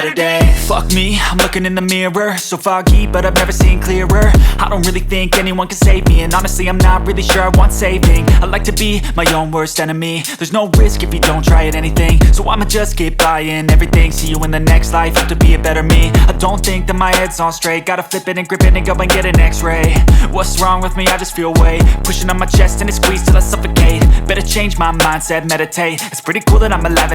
better day. Fuck me, I'm looking in the mirror, so foggy, but I've never seen clearer. I don't really think anyone can save me, and honestly I'm not really sure I want saving. I like to be my own worst enemy. There's no risk if you don't try at anything, so I'ma just keep buying everything. See you in the next life, have to be a better me. I don't think that my head's on straight, gotta flip it and grip it and go and get an x-ray. What's wrong with me? I just feel weight pushing on my chest and it squeezes till I suffocate. Better change my mindset, meditate. It's pretty cool that I'm alive